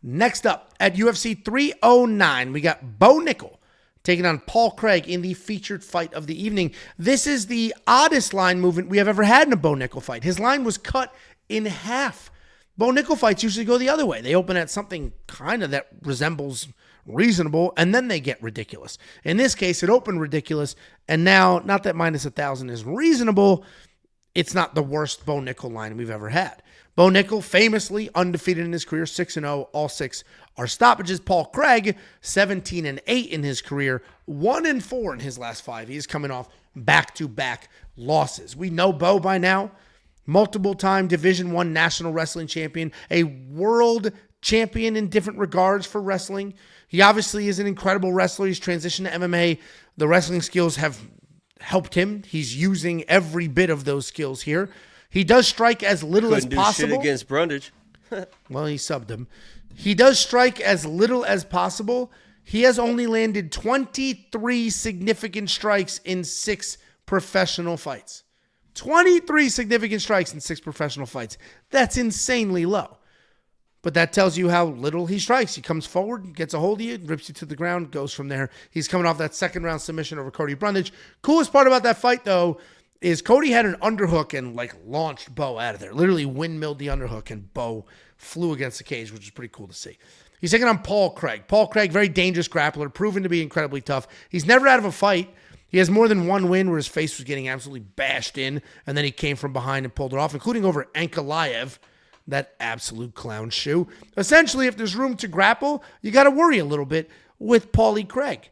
Next up, at UFC 309, we got Bo Nickal taking on Paul Craig in the featured fight of the evening. This is the oddest line movement we have ever had in a Bo Nickal fight. His line was cut in half. Bo Nickal fights usually go the other way. They open at something kind of that resembles reasonable, and then they get ridiculous. In this case, it opened ridiculous, and now, not that minus 1,000 is reasonable, it's not the worst Bo Nickal line we've ever had. Bo Nickal, famously undefeated in his career, 6-0, all 6 are stoppages. Paul Craig, 17-8 in his career, 1-4 in his last 5. He's coming off back-to-back losses. We know Bo by now, multiple-time Division I national wrestling champion, a world champion in different regards for wrestling. He obviously is an incredible wrestler. He's transitioned to MMA. The wrestling skills have helped him. He's using every bit of those skills here. He does strike as little as possible. Couldn't do shit against Brundage. Well, he subbed him. He does strike as little as possible. He has only landed 23 significant strikes in 6 professional fights. 23 significant strikes in 6 professional fights. That's insanely low. But that tells you how little he strikes. He comes forward, gets a hold of you, rips you to the ground, goes from there. He's coming off that second round submission over Cody Brundage. Coolest part about that fight, though, is Cody had an underhook and launched Bo out of there. Literally windmilled the underhook, and Bo flew against the cage, which is pretty cool to see. He's taking on Paul Craig. Paul Craig, very dangerous grappler, proven to be incredibly tough. He's never out of a fight. He has more than one win where his face was getting absolutely bashed in, and then he came from behind and pulled it off, including over Ankalaev, that absolute clown shoe. Essentially, if there's room to grapple, you got to worry a little bit with Paulie Craig.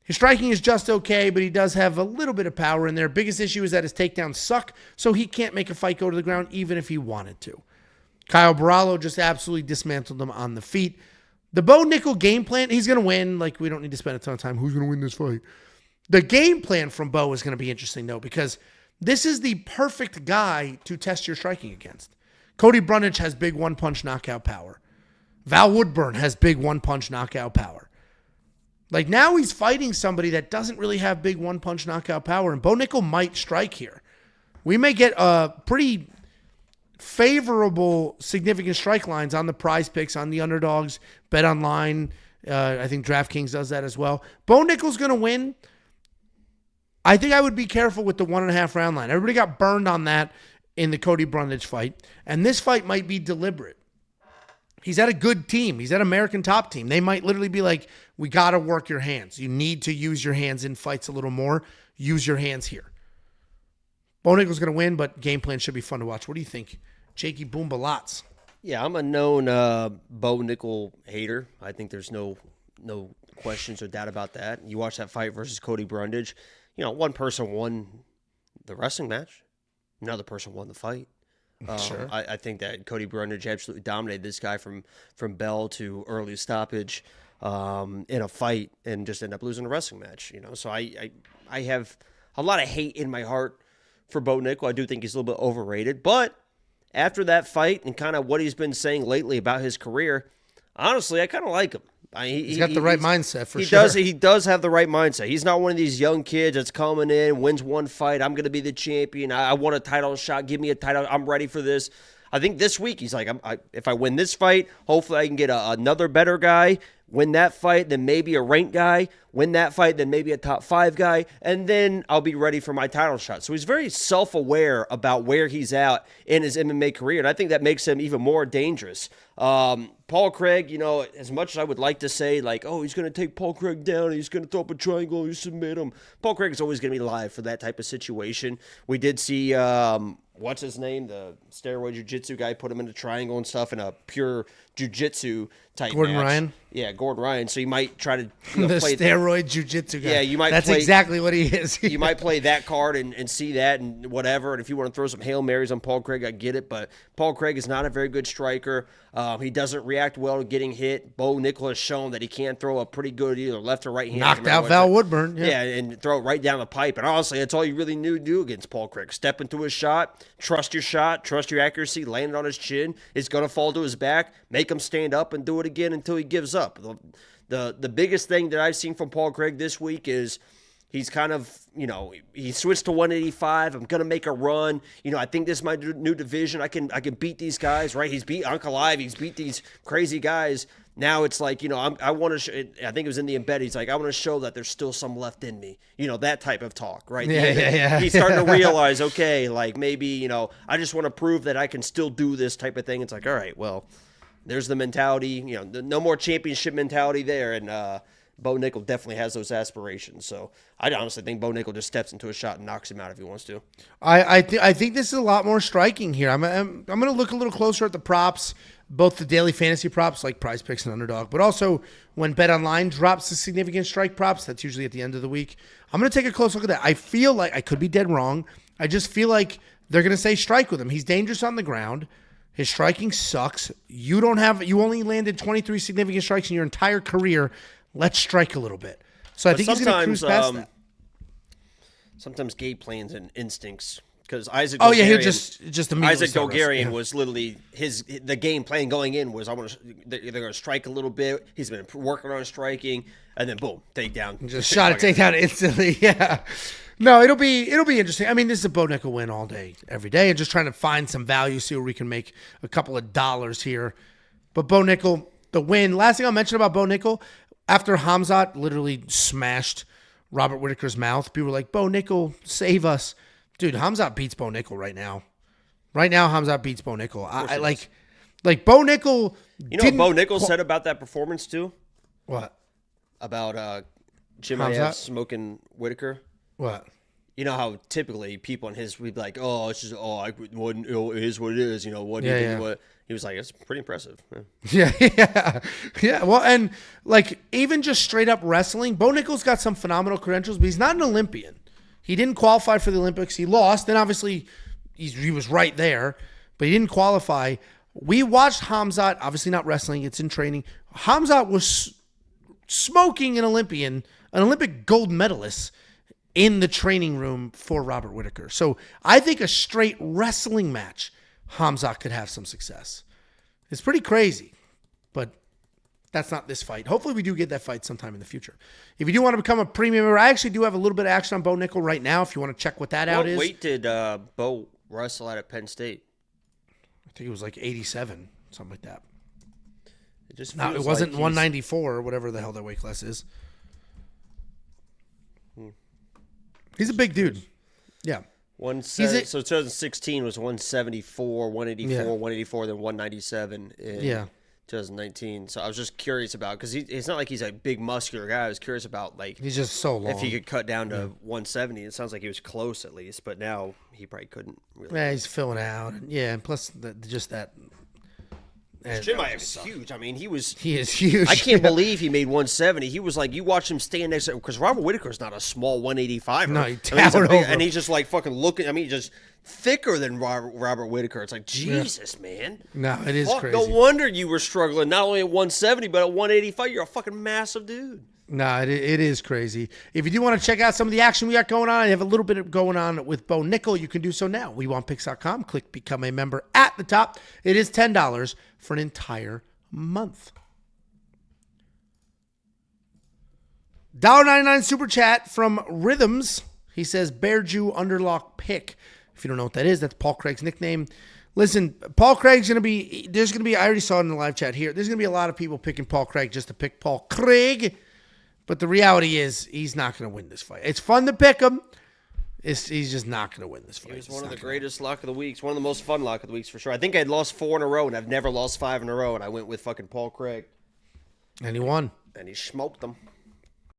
His striking is just okay, but he does have a little bit of power in there. Biggest issue is that his takedowns suck, so he can't make a fight go to the ground even if he wanted to. Kyle Barallo just absolutely dismantled him on the feet. The Bo Nickal game plan, he's going to win. We don't need to spend a ton of time. Who's going to win this fight? The game plan from Bo is going to be interesting, though, because this is the perfect guy to test your striking against. Cody Brundage has big one-punch knockout power. Val Woodburn has big one-punch knockout power. Now he's fighting somebody that doesn't really have big one-punch knockout power, and Bo Nickal might strike here. We may get a pretty favorable, significant strike lines on the prize picks, on the underdogs, bet online. I think DraftKings does that as well. Bo Nickal's going to win. I think I would be careful with the 1.5 round line. Everybody got burned on that in the Cody Brundage fight, and this fight might be deliberate. He's at a good team. He's at American Top Team. They might literally be like, we got to work your hands. You need to use your hands in fights a little more. Use your hands here. Bo Nickal's going to win, but game plan should be fun to watch. What do you think, Jakey Boomba-Lots? Yeah, I'm a known Bo Nickal hater. I think there's no questions or doubt about that. You watch that fight versus Cody Brundage. One person won the wrestling match. Another person won the fight. Sure. I think that Cody Brundage absolutely dominated this guy from bell to early stoppage in a fight and just ended up losing a wrestling match. So I have a lot of hate in my heart for Bo Nickal. I do think he's a little bit overrated. But after that fight and kind of what he's been saying lately about his career, honestly, I kind of like him. He's got the right mindset for sure. He does have the right mindset. He's not one of these young kids that's coming in, wins one fight. I'm going to be the champion. I want a title shot. Give me a title. I'm ready for this. I think this week he's like, if I win this fight, hopefully I can get another better guy, win that fight, then maybe a ranked guy, win that fight, then maybe a top 5 guy, and then I'll be ready for my title shot. So he's very self-aware about where he's at in his MMA career, and I think that makes him even more dangerous. Paul Craig, as much as I would like to say, he's going to take Paul Craig down, he's going to throw up a triangle, you submit him. Paul Craig is always going to be live for that type of situation. We did see, what's his name? The steroid jiu-jitsu guy, put him in a triangle and stuff in a pure jiu-jitsu type Gordon match. Ryan? Yeah, Gordon Ryan. So you might try to the play steroid jiu-jitsu guy. Yeah, you might. That's exactly what he is. You might play that card and see that and whatever. And if you want to throw some Hail Marys on Paul Craig, I get it. But Paul Craig is not a very good striker. He doesn't react well to getting hit. Bo Nickal has shown that he can throw a pretty good either left or right hand. Knocked out Val Woodburn. Yeah, and throw it right down the pipe. And honestly, that's all you really need to do against Paul Craig. Step into his shot, trust your accuracy, land it on his chin. It's going to fall to his back. Make him stand up and do it again until he gives up. The biggest thing that I've seen from Paul Craig this week is he's kind of, he switched to 185. I'm going to make a run. I think this is my new division. I can beat these guys, right? He's beat Ankalaev. He's beat these crazy guys. Now it's like, I want to. I think it was in the embed. He's like, I want to show that there's still some left in me. That type of talk, right? Yeah. He's starting to realize, okay, like maybe I just want to prove that I can still do this type of thing. It's like, all right, well, there's the mentality. No more championship mentality there, and Bo Nickal definitely has those aspirations. So I honestly think Bo Nickal just steps into a shot and knocks him out if he wants to. I think this is a lot more striking here. I'm going to look a little closer at the props. Both the daily fantasy props like Prize Picks and Underdog, but also when BetOnline drops the significant strike props, that's usually at the end of the week. I'm going to take a close look at that. I feel like I could be dead wrong. I just feel like they're going to say strike with him. He's dangerous on the ground. His striking sucks. You only landed 23 significant strikes in your entire career. Let's strike a little bit. So I think he's going to cruise past that. Sometimes game plans and instincts. Because Isaac Isaac Bulgarian was literally the game plan going in was they're going to strike a little bit. He's been working on striking, and then boom, takedown. Just shot a takedown instantly. Yeah. No, it'll be interesting. I mean, this is a Bo Nickal win all day, every day, and just trying to find some value, see where we can make a couple of dollars here. But Bo Nickal, the win. Last thing I'll mention about Bo Nickal, after Khamzat literally smashed Robert Whittaker's mouth, people were like, Bo Nickal, save us. Dude, Khamzat beats Bo Nickal right now. Right now, Khamzat beats Bo Nickal. I like Bo Nickal. What Bo Nickal said about that performance too? What? About Jim Mayev smoking Whittaker? What? You know how typically people in his would be like, oh, it's just it is what it is. What do you think? What he was like, it's pretty impressive. Yeah. Well, and like even just straight up wrestling, Bo Nickal's got some phenomenal credentials, but he's not an Olympian. He didn't qualify for the Olympics. He lost. Then obviously he was right there, but he didn't qualify. We watched Khamzat, obviously not wrestling. It's in training. Khamzat was smoking an Olympic gold medalist in the training room for Robert Whittaker. So I think a straight wrestling match, Khamzat could have some success. It's pretty crazy, but that's not this fight. Hopefully we do get that fight sometime in the future. If you do want to become a premium member, I actually do have a little bit of action on Bo Nickal right now if you want to check what that out is. What weight did Bo wrestle at Penn State? I think it was like 87, something like that. It wasn't 194 or whatever the hell that weight class is. He's a big dude. Yeah. So 2016 was 174, 184, 184, then 197 in 2019. So I was just curious about, because it's not like he's a big muscular guy. I was curious about he's just so long. If he could cut down to 170. It sounds like he was close at least, but now he probably couldn't really. Yeah, he's filling out. Yeah, and plus just that. Jim Mayev is huge. I mean, he is huge. I can't believe he made 170. He was like, you watch him stand next to him, because Robert Whittaker's not a small 185. No, he towered over. And he's just like fucking looking. I mean, just thicker than Robert Whittaker. It's like, Jesus, man. No, it is crazy. No wonder you were struggling, not only at 170, but at 185. You're a fucking massive dude. No, it is crazy. If you do want to check out some of the action we got going on, I have a little bit going on with Bo Nickal. You can do so now. WeWantPicks.com. Click Become a Member at the top. It is $10 for an entire month. $1.99 super chat from Rhythms. He says, Bear Jew Underlock Pick. If you don't know what that is, that's Paul Craig's nickname. Listen, Paul Craig's going to be, I already saw it in the live chat here, there's going to be a lot of people picking Paul Craig just to pick Paul Craig. But the reality is he's not going to win this fight. It's fun to pick him. He's just not going to win this fight. He was one of the greatest lock of the weeks. One of the most fun lock of the weeks for sure. I think I'd lost 4 in a row, and I've never lost 5 in a row, and I went with fucking Paul Craig. And he won. And he smoked them.